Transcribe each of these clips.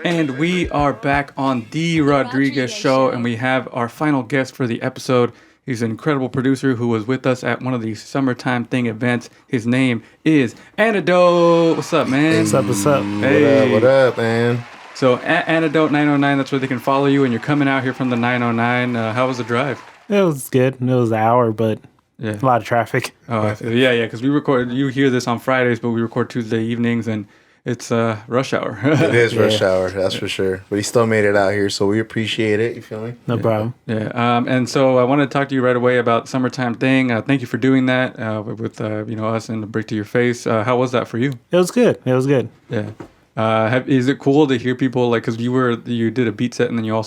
And we are back on The Rodriguez Show, and we have our final guest for the episode. He's an incredible producer who was with us at one of the Summertime Thing events. His name is Antidote. What's up, man? What's up? Hey. What up, man? So, at Antidote 909, that's where they can follow you, and you're coming out here from the 909. How was the drive? It was good. It was an hour, but Yeah. a lot of traffic. Oh, yeah, because we record, you hear this on Fridays, but we record Tuesday evenings, and it's rush hour. It is rush hour, that's for sure. But he still made it out here, so we appreciate it. You feel me? No problem. Yeah, and so I wanted to talk to you right away about Summertime Thing. Thank you for doing that with us and the Brick to Your Face. How was that for you? It was good. Yeah. Is it cool to hear people like, because you did a beat set and then you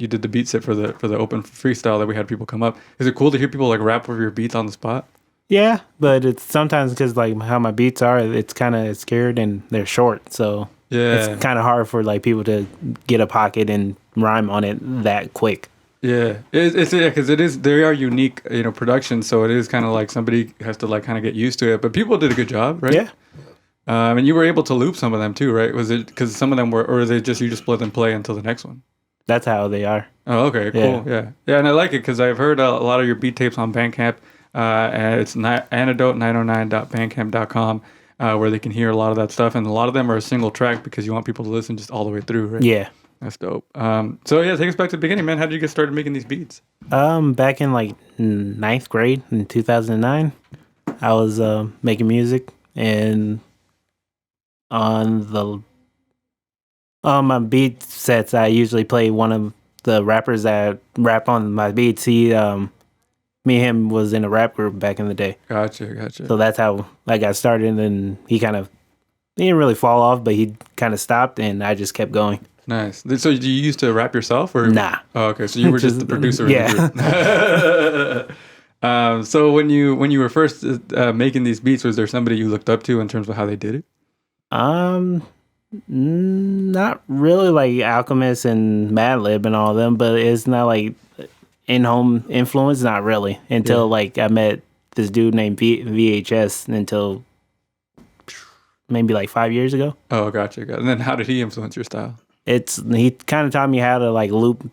did the beat set for the open freestyle that we had people come up. Is it cool to hear people like rap over your beats on the spot? Yeah, but it's sometimes because like how my beats are, it's kind of scared and they're short, so Yeah. it's kind of hard for like people to get a pocket and rhyme on it that quick. Yeah, it's because they are unique, productions. So it is kind of like somebody has to like kind of get used to it. But people did a good job, right? Yeah. And you were able to loop some of them too, right? Was it because some of them were, or is it just you just split and play until the next one? That's how they are. Oh, okay, cool. Yeah, and I like it because I've heard a lot of your beat tapes on Bandcamp. And it's antidote909.bandcamp.com, where they can hear a lot of that stuff, and a lot of them are a single track because you want people to listen just all the way through, right? Yeah. That's dope. So yeah, take us back to the beginning, man. How did you get started making these beats? Back in like ninth grade in 2009, I was making music, and on my beat sets, I usually play one of the rappers that rap on my beats. Me and him was in a rap group back in the day. Gotcha. So that's how I got started, and then he didn't really fall off, but he kind of stopped, and I just kept going. Nice. So do you used to rap yourself, or? Nah. Oh, okay. So you were just the producer. Yeah. Of the group. So when you were first making these beats, was there somebody you looked up to in terms of how they did it? Not really, like Alchemist and Madlib and all of them, but it's not like in-home influence, not really, until like I met this dude named VHS until maybe like 5 years ago. Oh, gotcha. And then how did he influence your style? He kind of taught me how to like loop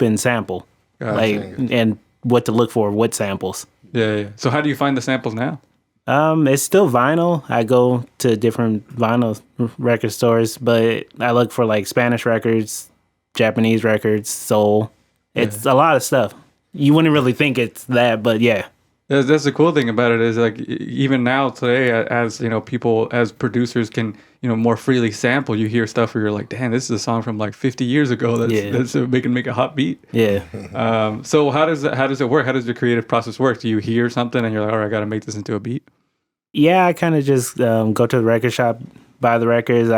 and sample, Gotcha. and what to look for, what samples. Yeah. So how do you find the samples now? It's still vinyl. I go to different vinyl record stores, but I look for like Spanish records, Japanese records, soul. It's a lot of stuff. You wouldn't really think it's that, but yeah. That's the cool thing about it is like even now today, as people as producers can more freely sample. You hear stuff where you're like, damn, this is a song from like 50 years ago. That's make a hot beat. Yeah. So how does it work? How does the creative process work? Do you hear something and you're like, all right, I got to make this into a beat? Yeah, I kind of just go to the record shop, buy the records,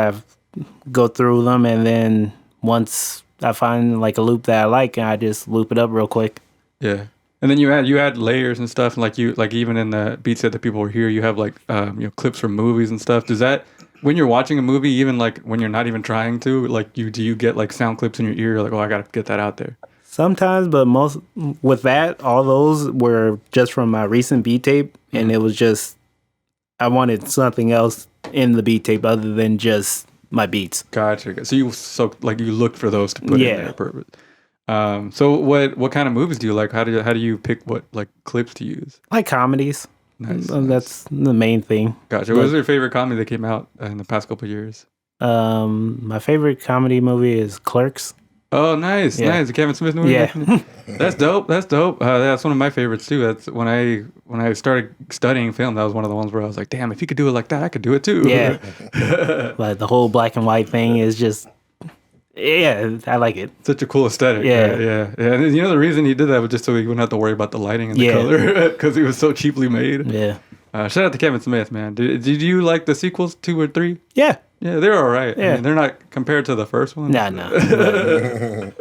go through them, and then once I find like a loop that I like, I just loop it up real quick. Yeah. And then you add layers and stuff, and like even in the beat set that people will hear, you have like clips from movies and stuff. Does that, when you're watching a movie, even like when you're not even trying to, like do you get like sound clips in your ear? You're like, oh, I gotta get that out there. Sometimes, but most with that, all those were just from my recent beat tape, and it was just I wanted something else in the beat tape other than just my beats. Gotcha. So you looked for those to put in there. Perfect. So what kind of movies do you like? How do you pick what like clips to use? Like comedies. Nice. That's the main thing. Gotcha. What was your favorite comedy that came out in the past couple of years? My favorite comedy movie is Clerks. Oh, nice. The Kevin Smith movie. Yeah. That's dope. That's one of my favorites too. That's when I started studying film. That was one of the ones where I was like, damn, if you could do it like that, I could do it too. Yeah. Like the whole black and white thing is just. Yeah, I like it. Such a cool aesthetic. Yeah. And the reason he did that was just so he wouldn't have to worry about the lighting and the color because he was so cheaply made. Yeah. Shout out to Kevin Smith, man. Did you like the sequels 2 or 3? Yeah. Yeah, they're all right. Yeah. I mean, they're not compared to the first one. No.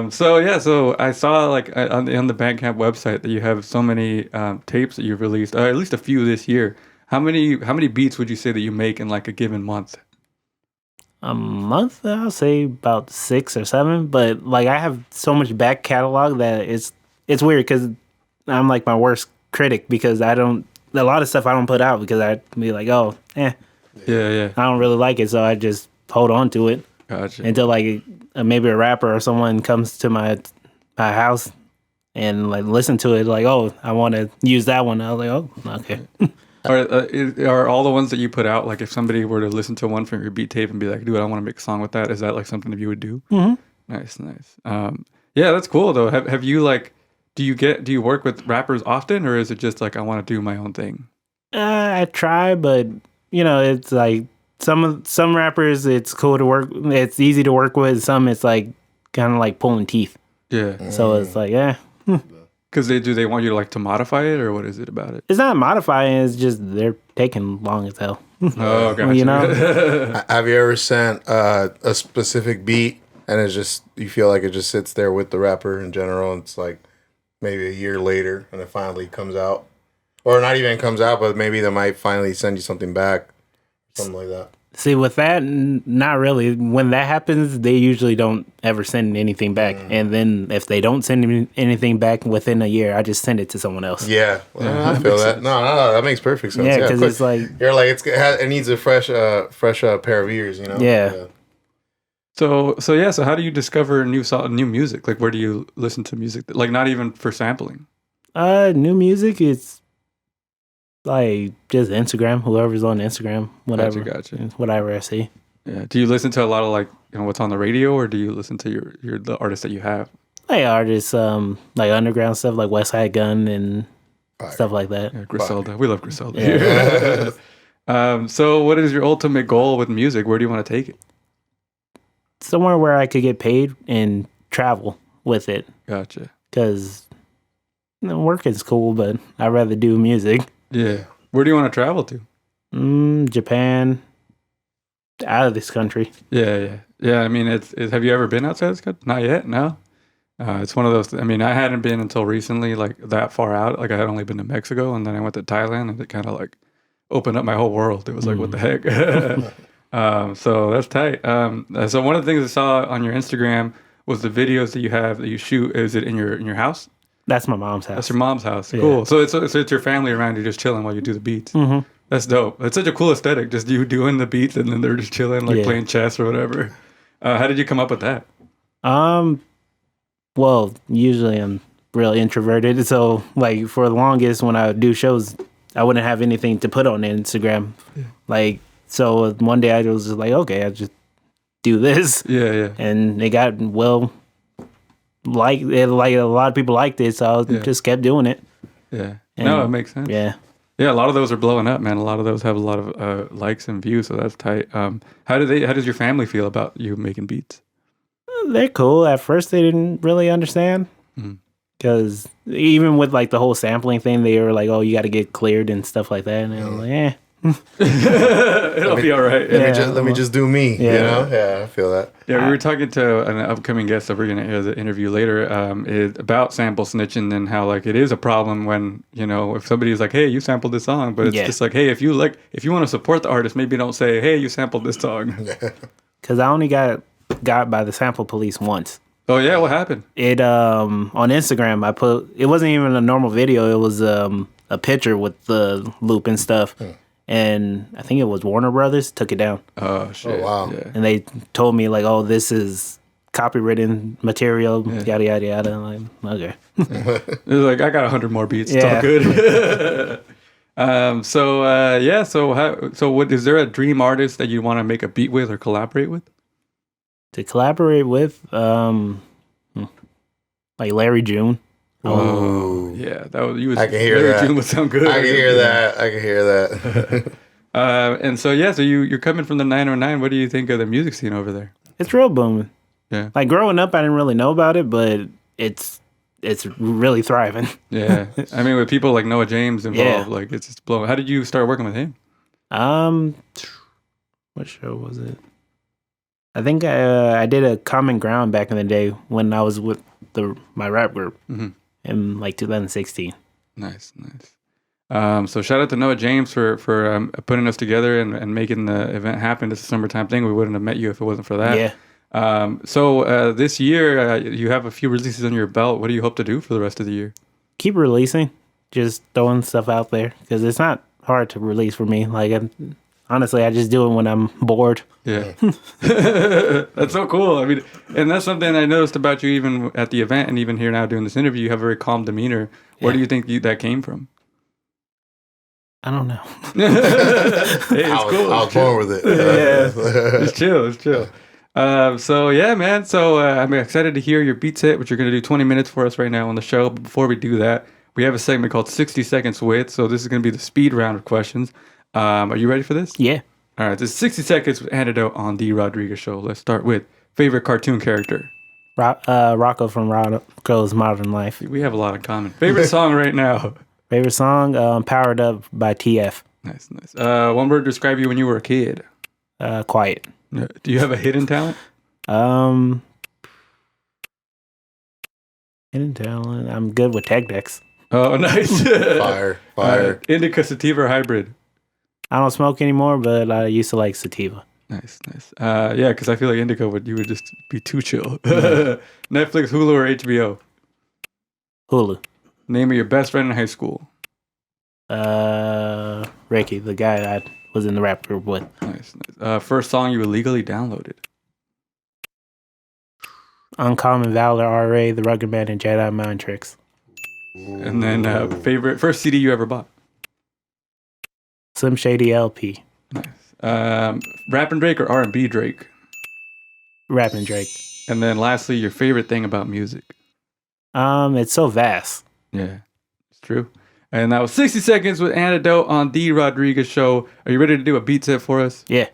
So I saw like on the Bandcamp website that you have so many tapes that you've released, at least a few this year. How many beats would you say that you make in like a given month? A month, I'll say about 6 or 7. But like I have so much back catalog that it's weird because I'm like my worst critic because a lot of stuff I don't put out because I'd be like, oh, Yeah. I don't really like it, so I just hold on to it Gotcha. until like maybe a rapper or someone comes to my house and like listen to it. Like, oh, I want to use that one. I was like, oh, okay. Are all the ones that you put out, like if somebody were to listen to one from your beat tape and be like, dude, I want to make a song with that, is that like something that you would do? Mm-hmm. Nice. Yeah, that's cool though. Have you like, do you work with rappers often, or is it just like I want to do my own thing? I try, but it's like some rappers, it's cool to work. It's easy to work with. Some, it's like kind of like pulling teeth. Yeah. So it's like, yeah. Because they want you to like to modify it, or what is it about it? It's not modifying. It's just they're taking long as hell. Oh, gotcha. Have you ever sent a specific beat and it's just, you feel like it just sits there with the rapper in general, and it's like maybe a year later and it finally comes out? Or not even comes out, but maybe they might finally send you something back. Something like that. See, with that, not really. When that happens, they usually don't ever send anything back. And then if they don't send me anything back within a year, I just send it to someone else. Yeah, I feel that. No, that makes perfect sense. Yeah, because it's like, you're like, it needs a fresh pair of ears, you know? Yeah. So how do you discover new music? Like, where do you listen to music? Like, not even for sampling. New music, it's like just Instagram, whoever's on Instagram, whatever. Gotcha. Whatever I see. Yeah. Do you listen to a lot of like, what's on the radio, or do you listen to the artists that you have? Like artists, like underground stuff, like West Side Gun and stuff like that. Yeah, Griselda. We love Griselda. Yeah. So what is your ultimate goal with music? Where do you want to take it? Somewhere where I could get paid and travel with it. Gotcha. Because work is cool, but I'd rather do music. Yeah. Where do you want to travel to? Japan. Out of this country. Yeah. I mean, have you ever been outside this country? Not yet. No. It's one of those. I mean, I hadn't been until recently, like that far out. Like I had only been to Mexico, and then I went to Thailand, and it kind of like opened up my whole world. It was like, what the heck? So that's tight. So one of the things I saw on your Instagram was the videos that you have that you shoot. Is it in your house? That's my mom's house. That's your mom's house. Yeah. Cool. So it's your family around you just chilling while you do the beats. Mm-hmm. That's dope. It's such a cool aesthetic. Just you doing the beats and then they're just chilling, like playing chess or whatever. How did you come up with that? Well, usually I'm real introverted. So like for the longest when I would do shows, I wouldn't have anything to put on Instagram. Yeah. Like, so one day I was just like, okay, I'll just do this. Yeah. And it got like a lot of people liked it, so I just kept doing it. Yeah. No, it makes sense. Yeah. Yeah, a lot of those are blowing up, man. A lot of those have a lot of likes and views, so that's tight. How does your family feel about you making beats? They're cool. At first, they didn't really understand because even with like the whole sampling thing, they were like, "Oh, you got to get cleared and stuff like that." And I was like, It'll be all right. Let me just do me. Yeah. You know? Yeah, I feel that. Yeah, we were talking to an upcoming guest that we're going to hear the interview later about sample snitching and how like it is a problem when, if somebody's like, hey, you sampled this song, but it's just like, hey, if you want to support the artist, maybe don't say, hey, you sampled this song. Because I only got by the sample police once. Oh yeah, what happened? It on Instagram I put, it wasn't even a normal video, it was a picture with the loop and stuff. And I think it was Warner Brothers took it down. Oh shit! Oh, wow! Yeah. And they told me like, "Oh, this is copywritten material." Yada yada yada. I'm like, okay. It was like I got 100 more beats. It's all good. So what is there a dream artist that you want to make a beat with or collaborate with? To collaborate with, like Larry June. Oh yeah, that was. I can hear Larry that. June would sound good. I can hear that. And so you're coming from the 909. What do you think of the music scene over there? It's real booming. Yeah. Like growing up, I didn't really know about it, but it's really thriving. Yeah. I mean, with people like Noah James involved, like it's just blowing. How did you start working with him? What show was it? I think I did a Common Ground back in the day when I was with my rap group in like 2016. Nice. So shout out to Noah James for putting us together and making the event happen. It's a summertime thing. We wouldn't have met you if it wasn't for that. Yeah. So this year you have a few releases on your belt. What do you hope to do for the rest of the year? Keep releasing, just throwing stuff out there because it's not hard to release for me. Like Honestly, I just do it when I'm bored. Yeah. That's so cool. I mean, and that's something I noticed about you even at the event and even here now doing this interview. You have a very calm demeanor. Where do you think that came from? I don't know. Hey, it's cool. I was born with it. Yeah. It's chill. It's chill. So yeah, man. So I'm excited to hear your beats hit, which you're gonna do 20 minutes for us right now on the show. But before we do that, we have a segment called 60 Seconds With. So this is gonna be the speed round of questions. Are you ready for this? Yeah. All right. This is 60 Seconds with Antidote on the Rodriguez Show. Let's start with favorite cartoon character. Rocco from Rocco's Modern Life. We have a lot in common. Favorite song right now. Favorite song, Powered Up by TF. Nice. One word to describe you when you were a kid. Quiet. Do you have a hidden talent? Hidden talent. I'm good with tech decks. Oh, nice. Fire. Indica, sativa, or hybrid? I don't smoke anymore, but I used to like sativa. Nice. Yeah, because I feel like indica you would just be too chill. Netflix, Hulu, or HBO? Hulu. Name of your best friend in high school. Ricky, the guy I was in the rap group with. Nice. First song you illegally downloaded. Uncommon Valor, RA, The Rugged Man, and Jedi Mind Tricks. And then favorite first CD you ever bought. Slim Shady LP. Nice. Rap and Drake or R&B Drake? Rap and Drake. And then lastly, your favorite thing about music. It's so vast. Yeah, it's true. And that was 60 Seconds with Antidote on the Rodriguez Show. Are you ready to do a beat set for us? Yeah.